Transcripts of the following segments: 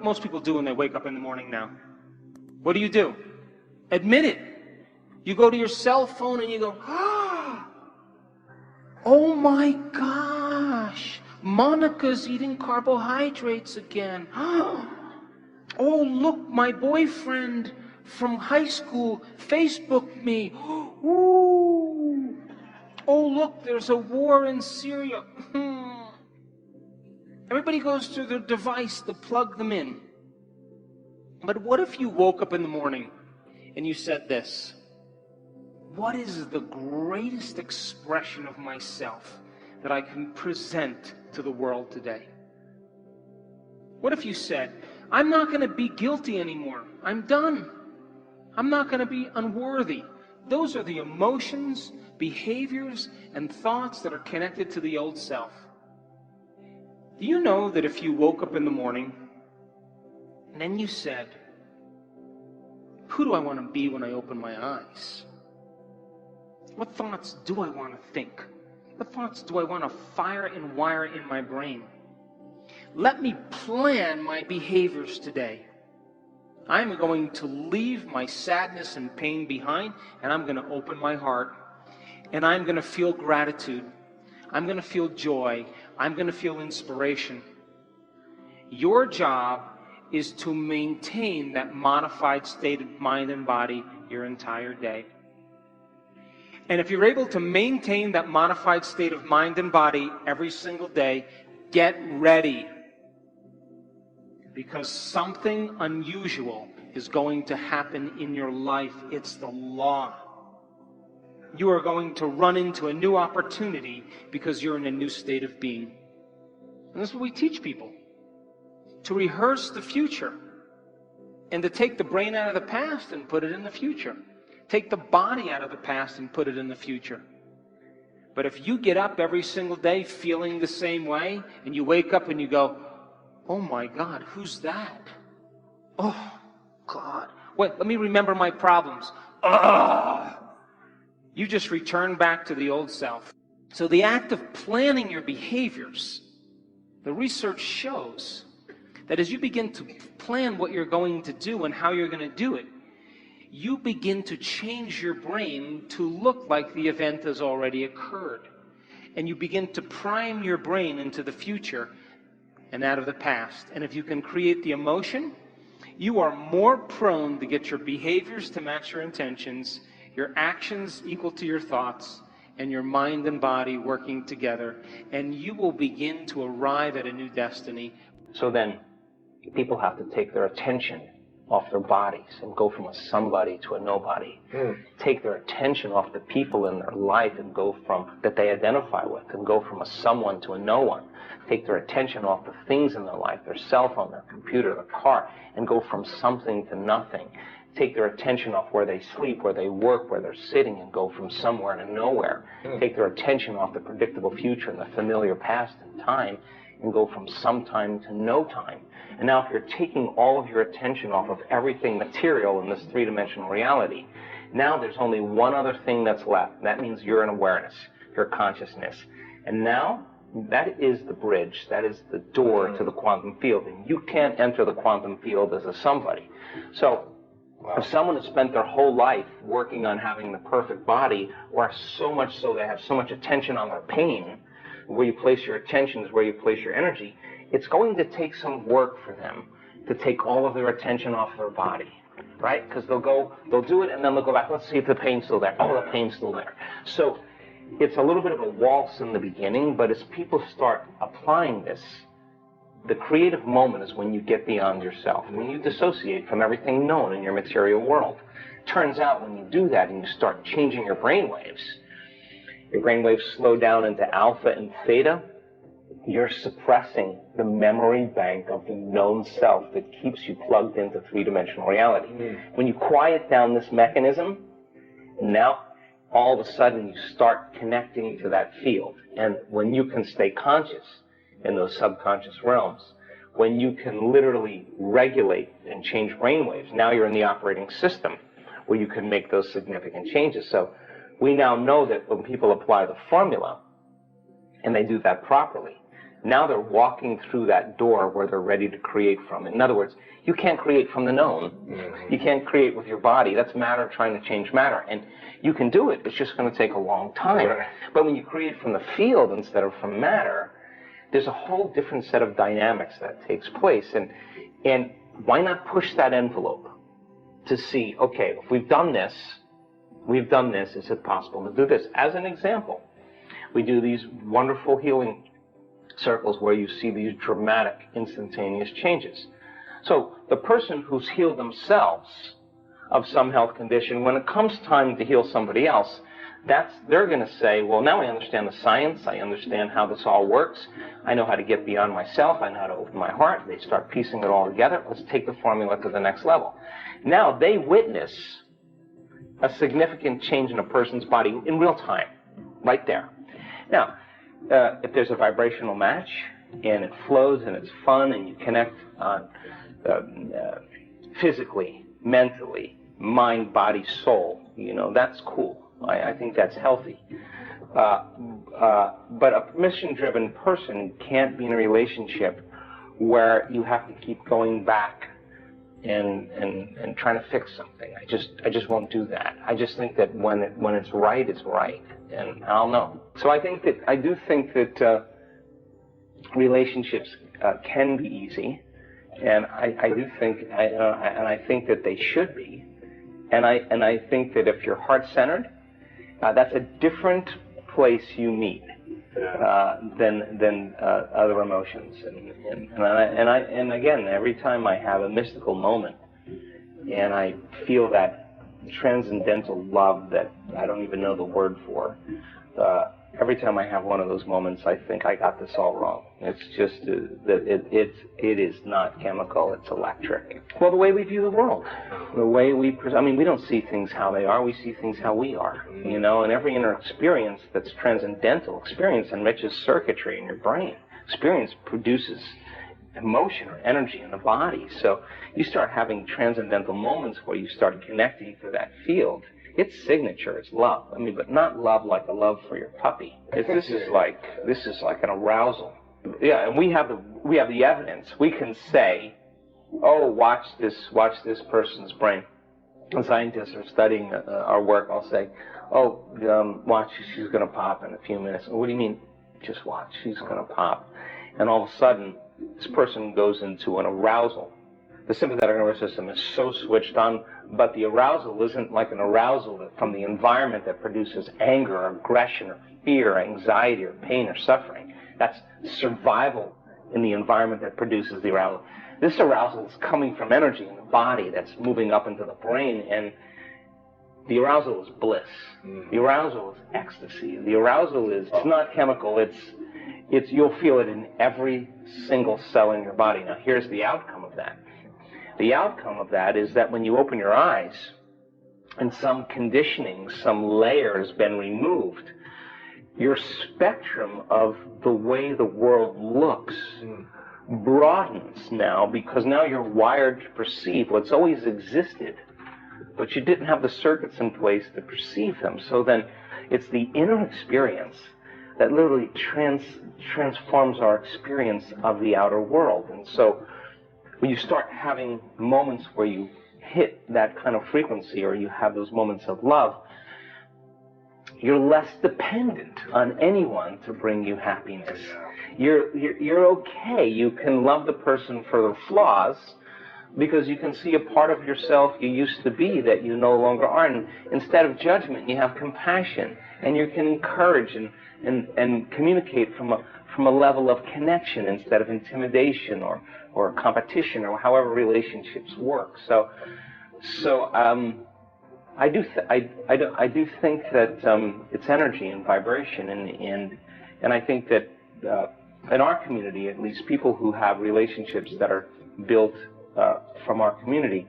what most people do when they wake up in the morning now? What do? Admit it. You go to your cell phone and you go, oh my gosh, Monica's eating carbohydrates again. Oh, look, my boyfriend from high school Facebooked me. Ooh. Oh, look, there's a war in Syria. Everybody goes to their device to plug them in. But what if you woke up in the morning and you said this? What is the greatest expression of myself that I can present to the world today? What if you said, I'm not going to be guilty anymore. I'm done. I'm not going to be unworthy. Those are the emotions, behaviors, and thoughts that are connected to the old self. Do you know that if you woke up in the morning and then you said, who do I want to be when I open my eyes? What thoughts do I want to think? What thoughts do I want to fire and wire in my brain? Let me plan my behaviors today. I'm going to leave my sadness and pain behind, and I'm going to open my heart, and I'm going to feel gratitude. I'm going to feel joy. I'm going to feel inspiration. Your job is to maintain that modified state of mind and body your entire day. And if you're able to maintain that modified state of mind and body every single day, get ready. Because something unusual is going to happen in your life. It's the law. You are going to run into a new opportunity because you're in a new state of being. And that's what we teach people. To rehearse the future. And to take the brain out of the past and put it in the future. Take the body out of the past and put it in the future. But if you get up every single day feeling the same way, and you wake up and you go, oh my God, who's that? Oh, God. Wait, let me remember my problems. Ugh. You just return back to the old self. So the act of planning your behaviors, the research shows that as you begin to plan what you're going to do and how you're going to do it, you begin to change your brain to look like the event has already occurred. And you begin to prime your brain into the future and out of the past. And if you can create the emotion, you are more prone to get your behaviors to match your intentions, your actions equal to your thoughts, and your mind and body working together. And you will begin to arrive at a new destiny. So then, people have to take their attention off their bodies and go from a somebody to a nobody. Take their attention off the people in their life and go from that they identify with and go from a someone to a no one. Take their attention off the things in their life, their cell phone, their computer, their car, and go from something to nothing. Take their attention off where they sleep, where they work, where they're sitting, and go from somewhere to nowhere. Take their attention off the predictable future and the familiar past and time, and go from sometime to no time. And now if you're taking all of your attention off of everything material in this three-dimensional reality, now there's only one other thing that's left. That means you're an awareness, your consciousness. And now, that is the bridge, that is the door to the quantum field. And you can't enter the quantum field as a somebody. So, if someone has spent their whole life working on having the perfect body, or so much so they have so much attention on their pain, where you place your attention is where you place your energy, it's going to take some work for them to take all of their attention off their body, right? Because they'll do it and then they'll go back, let's see if the pain's still there. Oh, the pain's still there. So it's a little bit of a waltz in the beginning, but as people start applying this, the creative moment is when you get beyond yourself, when you dissociate from everything known in your material world. Turns out when you do that and you start changing your brainwaves slow down into alpha and theta, you're suppressing the memory bank of the known self that keeps you plugged into three-dimensional reality. When you quiet down this mechanism, now all of a sudden you start connecting to that field. And when you can stay conscious in those subconscious realms, when you can literally regulate and change brainwaves, now you're in the operating system where you can make those significant changes. So we now know that when people apply the formula, and they do that properly, Now they're walking through that door where they're ready to create from. In other words, you can't create from the known. You can't create with your body. That's matter trying to change matter. And you can do it. It's just going to take a long time. Right. But when you create from the field instead of from matter, there's a whole different set of dynamics that takes place. And why not push that envelope to see, okay, if we've done this, is it possible to do this? As an example, we do these wonderful healing circles where you see these dramatic, instantaneous changes. So the person who's healed themselves of some health condition, when it comes time to heal somebody else, they're going to say, well, now I understand the science, I understand how this all works, I know how to get beyond myself, I know how to open my heart. They start piecing it all together. Let's take the formula to the next level. Now they witness a significant change in a person's body in real time, right there. Now, if there's a vibrational match, and it flows, and it's fun, and you connect on physically, mentally, mind, body, soul, that's cool. I think that's healthy. But a mission-driven person can't be in a relationship where you have to keep going back and trying to fix something. I just won't do that. I just think that when it's right, it's right, and I'll know. So I do think that relationships can be easy, and I think that they should be, and I think that if you're heart-centered, that's a different place you meet than other emotions. And again, every time I have a mystical moment and I feel that transcendental love that I don't even know the word for, every time I have one of those moments, I think I got this all wrong. It's just that it is not chemical, it's electric. Well, the way we view the world, the way we don't see things how they are, we see things how we are, and every inner experience that's transcendental, experience enriches circuitry in your brain. Experience produces emotion or energy in the body. So you start having transcendental moments where you start connecting to that field. Its signature is love. But not love like a love for your puppy. This is like an arousal. Yeah, and we have the evidence. We can say, oh, watch this person's brain. When scientists are studying our work, I'll say, oh, watch, she's going to pop in a few minutes. What do you mean? Just watch, she's going to pop. And all of a sudden, this person goes into an arousal. The sympathetic nervous system is so switched on, but the arousal isn't like an arousal from the environment that produces anger or aggression or fear, or anxiety or pain or suffering. That's survival in the environment that produces the arousal. This arousal is coming from energy in the body that's moving up into the brain, and the arousal is bliss. The arousal is ecstasy. The arousal it's not chemical, it's you'll feel it in every single cell in your body. Now here's the outcome of that. The outcome of that is that when you open your eyes and some conditioning, some layer has been removed, your spectrum of the way the world looks broadens now, because now you're wired to perceive what's always existed, but you didn't have the circuits in place to perceive them. So then it's the inner experience that literally transforms our experience of the outer world. And so when you start having moments where you hit that kind of frequency, or you have those moments of love, you're less dependent on anyone to bring you happiness. You're okay. You can love the person for their flaws, because you can see a part of yourself you used to be that you no longer are. And instead of judgment, you have compassion, and you can encourage and communicate from a level of connection instead of intimidation or competition, or however relationships work. So I do think that it's energy and vibration, and I think that in our community, at least, people who have relationships that are built from our community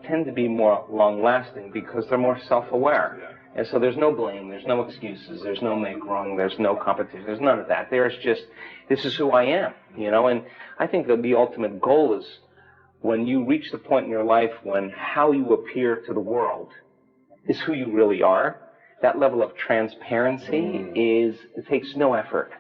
tend to be more long-lasting, because they're more self-aware. And so there's no blame, there's no excuses, there's no make wrong, there's no competition, there's none of that. There's just, this is who I am, and I think that the ultimate goal is when you reach the point in your life when how you appear to the world is who you really are. That level of transparency it takes no effort.